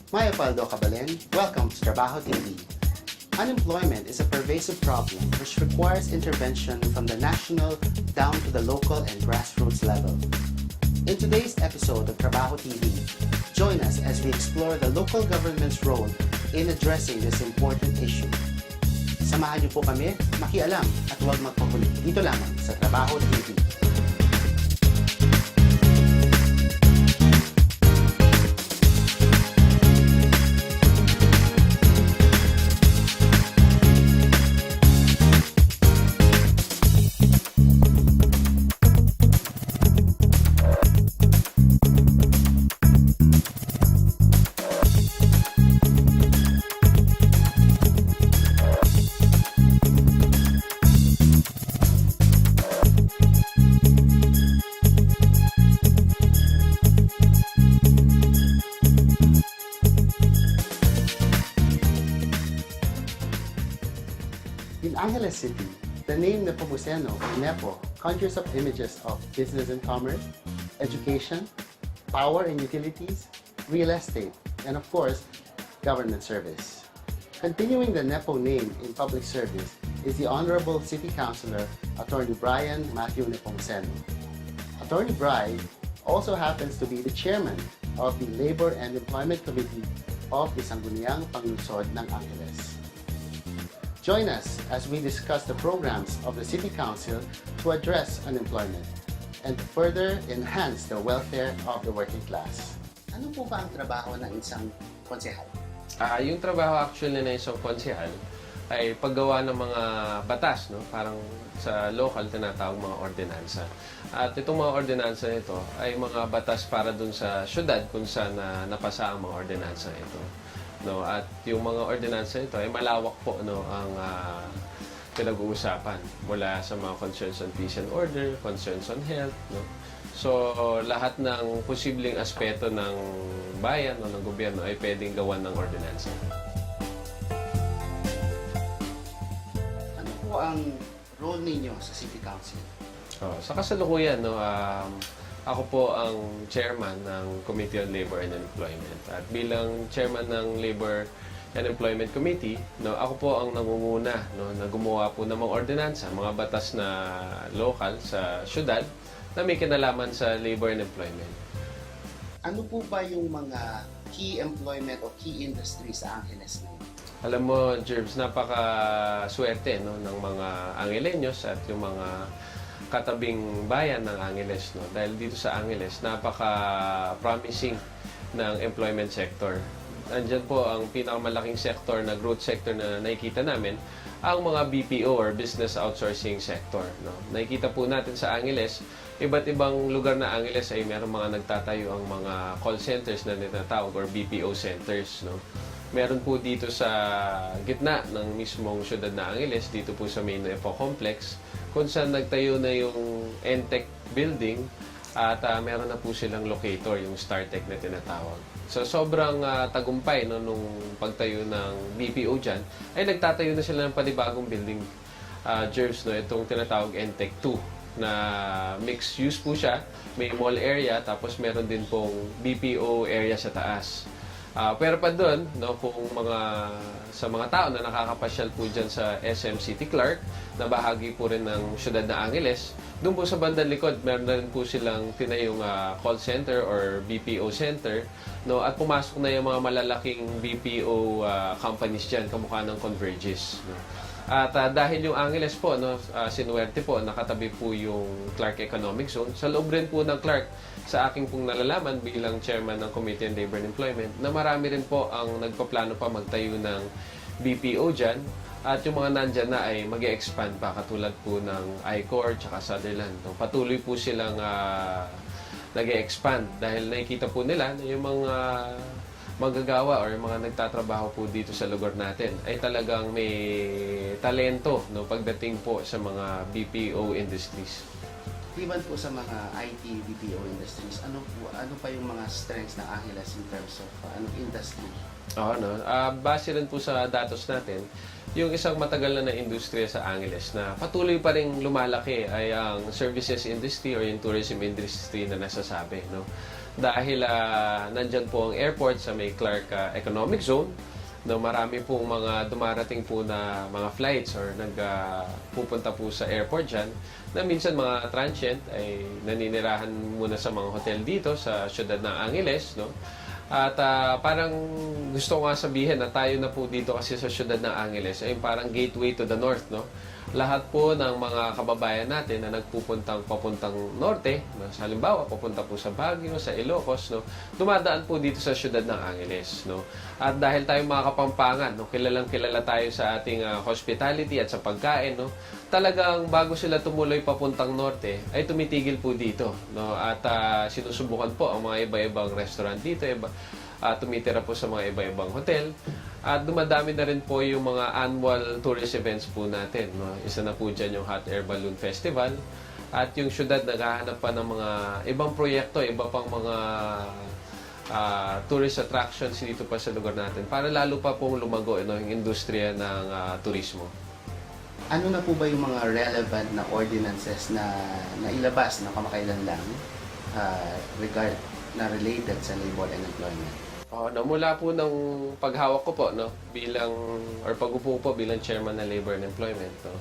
Maya Paldo Cabalen, welcome to Trabaho TV. Unemployment is a pervasive problem which requires intervention from the national down to the local and grassroots level. In today's episode of Trabaho TV, join us as we explore the local government's role in addressing this important issue. Samahan niyo po kami, makialam at huwag magpakulit dito lamang sa Trabaho TV. In Angeles City, the name Nepomuceno or Nepo conjures up images of business and commerce, education, power and utilities, real estate, and of course, government service. Continuing the Nepo name in public service is the Honorable City Councilor, Attorney Brian Matthew Nepomuceno. Attorney Brian also happens to be the chairman of the Labor and Employment Committee of the Sangguniang Panglungsod ng Angeles. Join us as we discuss the programs of the City Council to address unemployment and to further enhance the welfare of the working class. Ano po ba ang trabaho ng isang konsehal? Yung trabaho actually na isang konsehal ay paggawa ng mga batas, no? Parang sa local tinatawag mga ordinansa. At itong mga ordinansa nito ay mga batas para dun sa syudad kung saan napasa ang mga ordinansa ito. No, at yung mga ordinansa ito ay malawak po, no, ang pinag-uusapan mula sa mga concerns on peace and order, concerns on health, no. So lahat ng posibleng aspeto ng bayan o ng gobyerno ay pwedeng gawan ng ordinansa. Ano po ang role ninyo sa City Council? Sa kasalukuyan, no, ako po ang chairman ng Committee on Labor and Employment. At bilang chairman ng Labor and Employment Committee, no, ako po ang nangunguna, no, na gumawa po ng mga ordinansa, mga batas na local sa syudad na may kinalaman sa labor and employment. Ano po ba yung mga key employment o key industries sa Angeles ngayon? Alam mo, Jerbs, napaka-swerte, no, ng mga Angeleños at yung mga katabing bayan ng Angeles, no? Dahil dito sa Angeles, napaka-promising ng employment sector. Andyan po ang pinakamalaking sector na growth sector na nakikita namin, ang mga BPO or Business Outsourcing Sector, no? Nakikita po natin sa Angeles, iba't ibang lugar na Angeles ay meron mga nagtatayo ang mga call centers na tinatawag or BPO centers, no? Meron po dito sa gitna ng mismong syudad na Angeles, dito po sa main Nepo Complex, kung saan nagtayo na yung NTEC building at meron na po silang locator, yung StarTech na tinatawag. So sobrang tagumpay, no, nung pagtayo ng BPO dyan, ay nagtatayo na sila ng panibagong building, Jerbs, no, itong tinatawag NTEC 2 na mixed use po siya. May mall area, tapos meron din pong BPO area sa taas. Pero pa doon, no, kung sa mga tao na nakakapasyal po dyan sa SM City Clark, na bahagi po rin ng syudad na Angeles, doon po sa bandang likod, meron na rin po silang tinayong call center or BPO center, no, at pumasok na yung mga malalaking BPO companies dyan, kamukha ng Convergys, no. At dahil yung Angeles po, no, sinuwerte po, nakatabi po yung Clark Economic Zone. Sa loob rin po ng Clark, sa aking pong nalalaman bilang chairman ng Committee on Labor and Employment, na marami rin po ang nagpaplano pa magtayo ng BPO dyan. At yung mga nandyan na ay mag-e-expand pa, katulad po ng I-Corps at Sutherland. No, patuloy po silang nag-e-expand dahil nakikita po nila na yung mga manggagawa or yung mga nagtatrabaho po dito sa lugar natin ay talagang may talento, no, pagdating po sa mga BPO industries. Liban po sa mga IT BPO industries, ano pa yung mga strengths ng Angeles in terms of anong industry? Oo, no? Base rin po sa datos natin, yung isang matagal na industriya sa Angeles na patuloy pa rin lumalaki ay ang services industry or yung tourism industry na nasasabi. No? Dahil nandyan po ang airport sa may Clark Economic Zone, no, marami pong mga dumarating po na mga flights or pupunta po sa airport dyan na minsan mga transient ay naninirahan muna sa mga hotel dito sa syudad ng Angeles, no? At parang gusto ko nga sabihin na tayo na po dito kasi sa syudad ng Angeles ay parang gateway to the north, no? Lahat po ng mga kababayan natin na papuntang norte, no? Halimbawa, papunta po sa Baguio, sa Ilocos, no? Dumadaan po dito sa syudad ng Angeles, no? At dahil tayo mga Kapampangan, no? Kilalang kilala tayo sa ating hospitality at sa pagkain, no? Talagang bago sila tumuloy papuntang norte, ay tumitigil po dito, no? At sinusubukan po ang mga iba-ibang restaurant dito, tumitira po sa mga iba-ibang hotel. At dumadami na rin po yung mga annual tourist events po natin, no? Isa na po dyan yung Hot Air Balloon Festival. At yung syudad naghahanap pa ng mga ibang proyekto, iba pang mga tourist attractions dito pa sa lugar natin para lalo pa pong lumago, no, yung industriya ng turismo. Ano na po ba yung mga relevant na ordinances na nailabas na kamakailan lang na related sa labor and employment? No, mula po ng paghawak ko po, no, pagupo po bilang chairman ng Labor and Employment, no,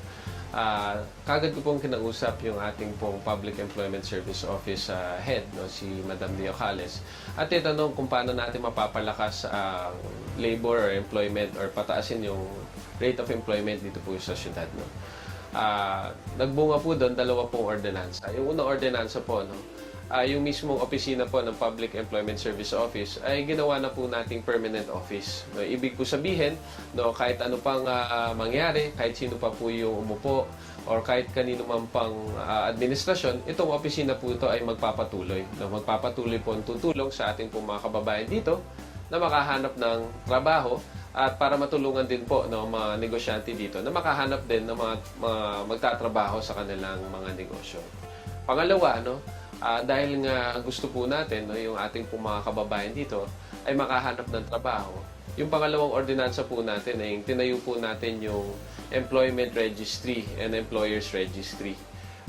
kagad ko pong kinausap yung ating pong Public Employment Service Office head, no, si Madam Diocales, at itanong kung paano natin mapapalakas ang labor or employment or pataasin yung rate of employment dito po sa syudad, no. Nagbunga po doon dalawa pong ordinansa. Yung unang ordinansa po, no, yung mismong opisina po ng Public Employment Service Office ay ginawa na po nating permanent office. No, ibig po sabihin, no, kahit ano pang mangyari, kahit sino pa po yung umupo, or kahit kanino man pang administrasyon, itong opisina po ito ay magpapatuloy. No, magpapatuloy po ang tutulong sa ating po mga kababayan dito na makahanap ng trabaho at para matulungan din po ng mga negosyante dito na makahanap din ng mga magtatrabaho sa kanilang mga negosyo. Pangalawa, no, dahil nga gusto po natin, no, yung ating po mga kababayan dito ay makahanap ng trabaho. Yung pangalawang ordinansa po natin ay tinayo po natin yung Employment Registry and Employers Registry.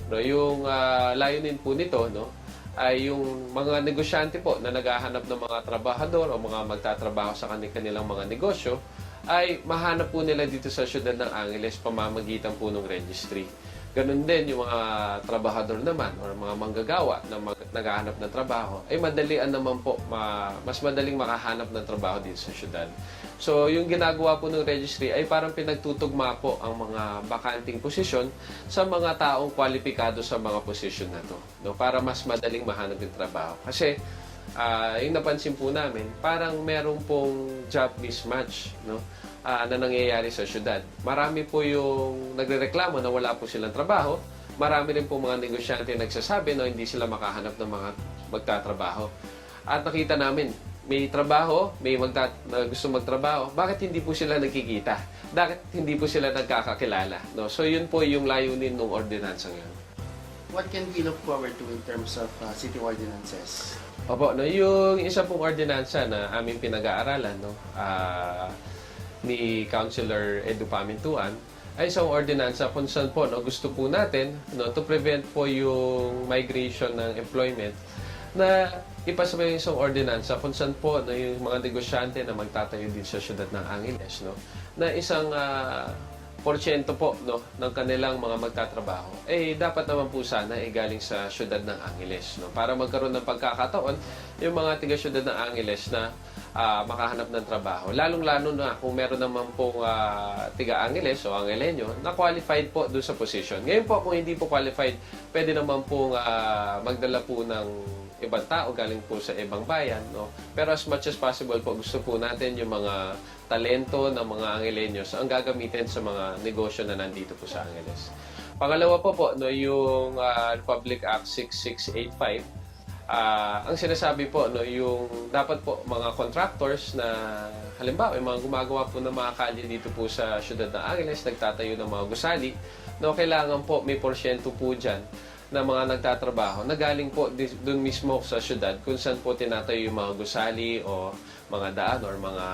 No, yung layunin po nito, no, ay yung mga negosyante po na naghahanap ng mga trabahador o mga magtatrabaho sa kanilang mga negosyo ay mahanap po nila dito sa syudad ng Angeles pamamagitan po ng registry. Ganun din yung mga trabahador naman or mga manggagawa na naghahanap ng trabaho ay madalian naman po, mas madaling makahanap ng trabaho dito sa syudad. So, yung ginagawa po ng registry ay parang pinagtutugma po ang mga bakanting posisyon sa mga taong kwalipikado sa mga posisyon na to, no? Para mas madaling mahanap yung trabaho. Kasi, yung napansin po namin, parang merong pong job mismatch, no? Na nangyayari sa syudad. Marami po yung nagrereklamo na wala po silang trabaho. Marami rin po mga negosyante nagsasabi na hindi sila makahanap ng mga magtatrabaho. At nakita namin, may trabaho, may gusto magtrabaho, bakit hindi po sila nagkikita? Bakit hindi po sila nagkakakilala? No? So yun po yung layunin ng ordinansang yun. What can we look forward to in terms of city ordinances? Opo, no, yung isa pong ordinansa na aming pinag-aaralan, no, ni Councilor Edu Pamintuan, ay isang ordinansa kung saan po, no, gusto po natin, no, to prevent po yung migration ng employment na ipasabay isang ordinansa kung saan po, no, yung mga negosyante na magtatayo din sa syudad ng Angeles, no, na isang porsyento po, no, ng kanilang mga magtatrabaho dapat naman po sana galing sa syudad ng Angeles, no, para magkaroon ng pagkakataon yung mga tiga-syudad ng Angeles na makahanap ng trabaho. Lalong-lalo na kung meron naman pong tiga-Angeles o Angelenyo na qualified po doon sa position. Ngayon po, kung hindi po qualified, pwede naman pong magdala po ng ibang tao galing po sa ibang bayan, no? Pero as much as possible po, gusto po natin yung mga talento ng mga Angelenyos ang gagamitin sa mga negosyo na nandito po sa Angeles. Pangalawa po, no, yung Republic Act 6685. Ang sinasabi po, no, yung dapat po mga contractors na halimbawa yung mga gumagawa po ng mga kalye dito po sa syudad ng Angeles, nagtatayo ng mga gusali, no, kailangan po may porsyento po dyan na mga nagtatrabaho na galing po doon mismo sa syudad kung saan po tinatayo yung mga gusali o mga daan or mga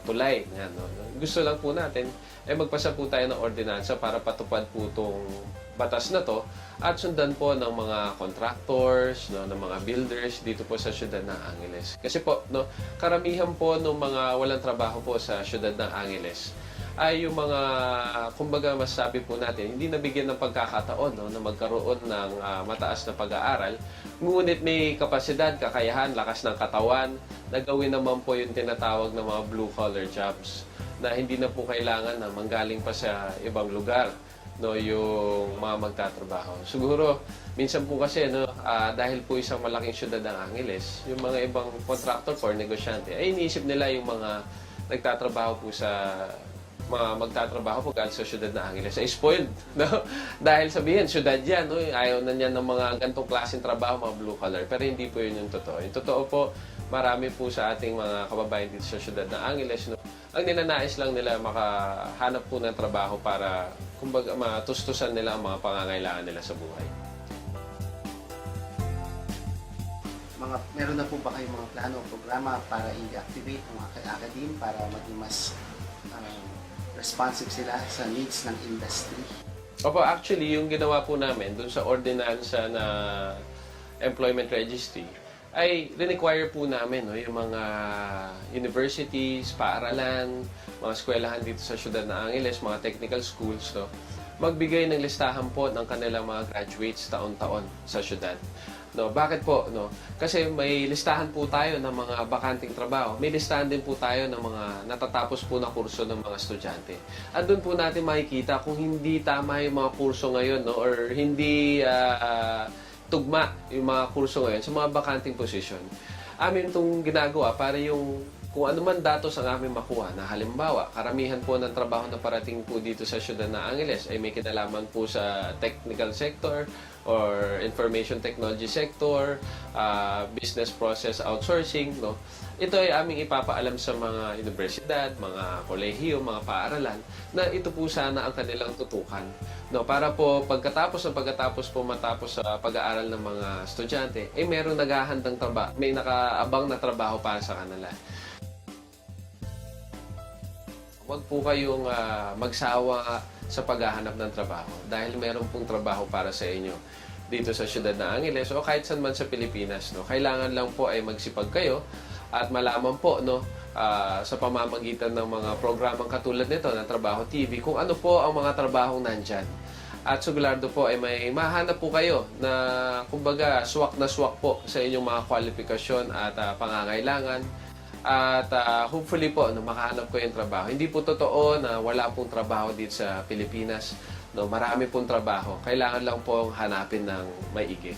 tulay. Yan, no? Gusto lang po natin, magpasa po tayo ng ordinansa para patupad po itong batas na to at sundan po ng mga contractors, no, ng mga builders dito po sa siyudad ng Angeles. Kasi po, no, karamihan po ng mga walang trabaho po sa siyudad ng Angeles ay yung mga, kumbaga masasabi po natin, hindi nabigyan ng pagkakataon, no, na magkaroon ng mataas na pag-aaral. Ngunit may kapasidad, kakayahan, lakas ng katawan, na gawin naman po yung tinatawag ng mga blue-collar jobs na hindi na po kailangan na manggaling pa sa ibang lugar, no, yung mga magtatrabaho. Siguro, minsan po kasi, no, dahil po isang malaking syudad ng Angeles, yung mga ibang contractor or negosyante, ay iniisip nila yung mga nagtatrabaho po sa mga magtatrabaho po sa syudad ng Angeles ay spoiled, no? Dahil sabihin, syudad yan, no? Ayaw na niyan ng mga gantong klaseng trabaho, mga blue collar. Pero hindi po yun yung totoo. Yung totoo po, marami po sa ating mga kababayan dito sa syudad ng Angeles, no? Ang ninanais lang nila makahanap po ng trabaho para, kumbaga, matustusan nila ang mga pangangailangan nila sa buhay. Meron na po ba kayong mga plano o programa para i-activate ang mga academe para maging mas responsive sila sa needs ng industry? Opo, actually, yung ginawa po namin dun sa ordinansa na employment registry, ay require po namin, no, yung mga universities, paaralan, mga eskwelahan dito sa siyudad ng Angeles, mga technical schools, no, magbigay ng listahan po ng kanilang mga graduates taon-taon sa siyudad. No, bakit po, no? Kasi may listahan po tayo ng mga bakanting trabaho. May listahan din po tayo ng mga natatapos po na kurso ng mga estudyante. At doon po natin makikita kung hindi tama yung mga kurso ngayon, no, or hindi tugma yung mga kurso ngayon sa mga bakanting position. Amin itong ginagawa para yung kung ano man datos ang aming makuha na halimbawa, karamihan po ng trabaho na parating po dito sa siyudad ng Angeles ay may kinalaman po sa technical sector or information technology sector, business process outsourcing, no? Ito ay aming ipapaalam sa mga universidad, mga kolehiyo, mga paaralan na ito po sana ang kanilang tutukan, no? Para po pagkatapos po matapos sa pag-aaral ng mga estudyante, ay merong naghahandang trabaho, may nakaabang na trabaho para sa kanila. Huwag po kayong magsawa sa paghahanap ng trabaho dahil meron pong trabaho para sa inyo dito sa siyudad ng Angeles o kahit saan man sa Pilipinas, no? Kailangan lang po ay magsipag kayo at malaman po, no, sa pamamagitan ng mga programang katulad nito na Trabaho TV kung ano po ang mga trabahong nandyan. At sigurado po ay may mahanap po kayo na kumbaga swak na swak po sa inyong mga kwalifikasyon at pangangailangan. At hopefully po, no, makahanap ko yung trabaho. Hindi po totoo na wala pong trabaho dito sa Pilipinas. No, marami pong trabaho. Kailangan lang pong hanapin ng maigi.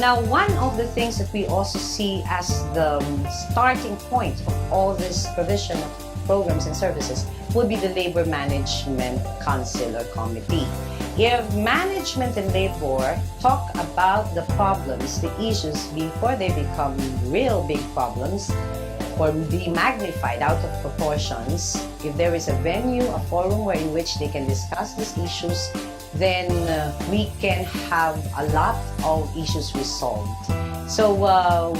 Now, one of the things that we also see as the starting point of all this provision of programs and services would be the Labor Management Council or Committee. If management and labor talk about the problems, the issues, before they become real big problems or be magnified out of proportions, if there is a venue, a forum in which they can discuss these issues, then we can have a lot of issues resolved. So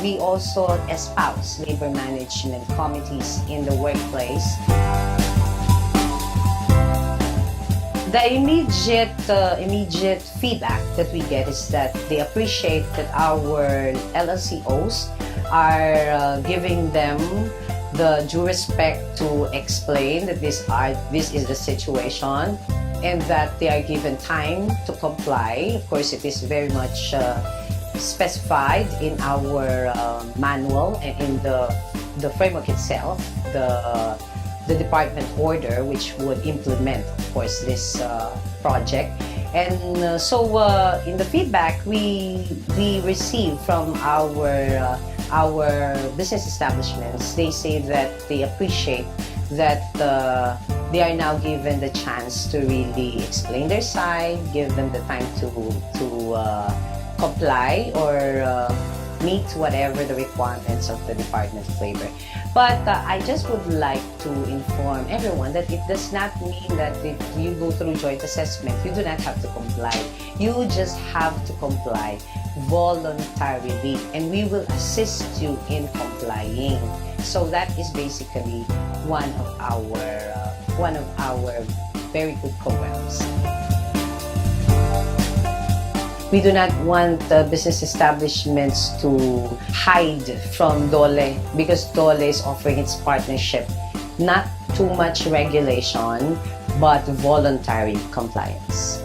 we also espouse labor management committees in the workplace. The immediate feedback that we get is that they appreciate that our LLCOs are giving them the due respect to explain that this is the situation, and that they are given time to comply. Of course, it is very much specified in our manual and in the framework itself, the department order which would implement, of course, this project. And so in the feedback we receive from our business establishments, they say that they appreciate that they are now given the chance to really explain their side, give them the time to comply or meet whatever the requirements of the Department of Labor. But I just would like to inform everyone that it does not mean that if you go through joint assessment, you do not have to comply. You just have to comply voluntarily, and we will assist you in complying. So that is basically one of our very good programs. We do not want business establishments to hide from DOLE, because DOLE is offering its partnership. Not too much regulation, but voluntary compliance.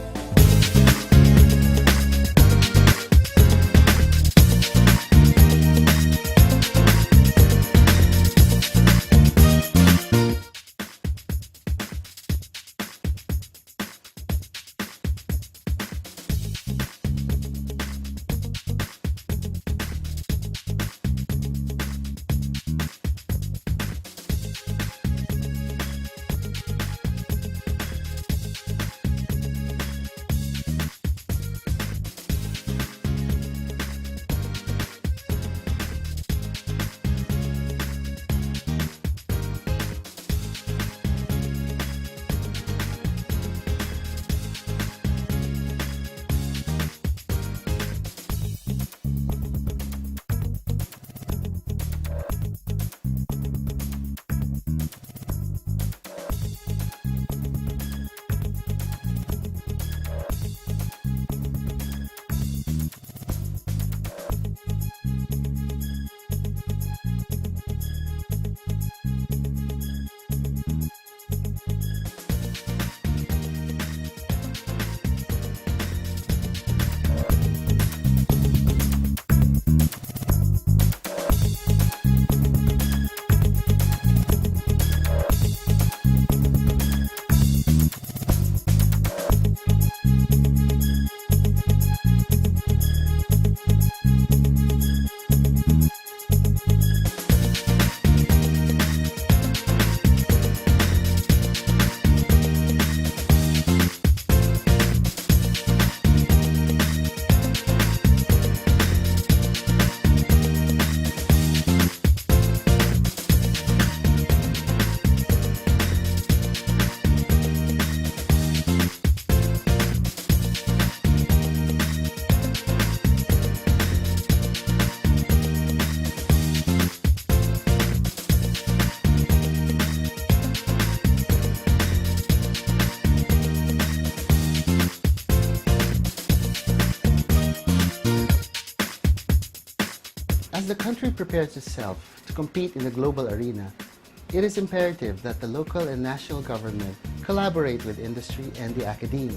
As the country prepares itself to compete in the global arena, it is imperative that the local and national government collaborate with industry and the academia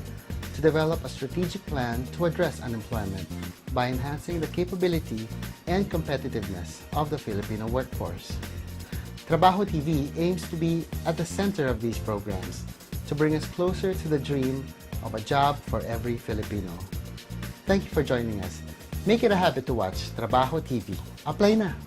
to develop a strategic plan to address unemployment by enhancing the capability and competitiveness of the Filipino workforce. Trabaho TV aims to be at the center of these programs to bring us closer to the dream of a job for every Filipino. Thank you for joining us, Make it a habit to watch Trabaho TV. Apply na!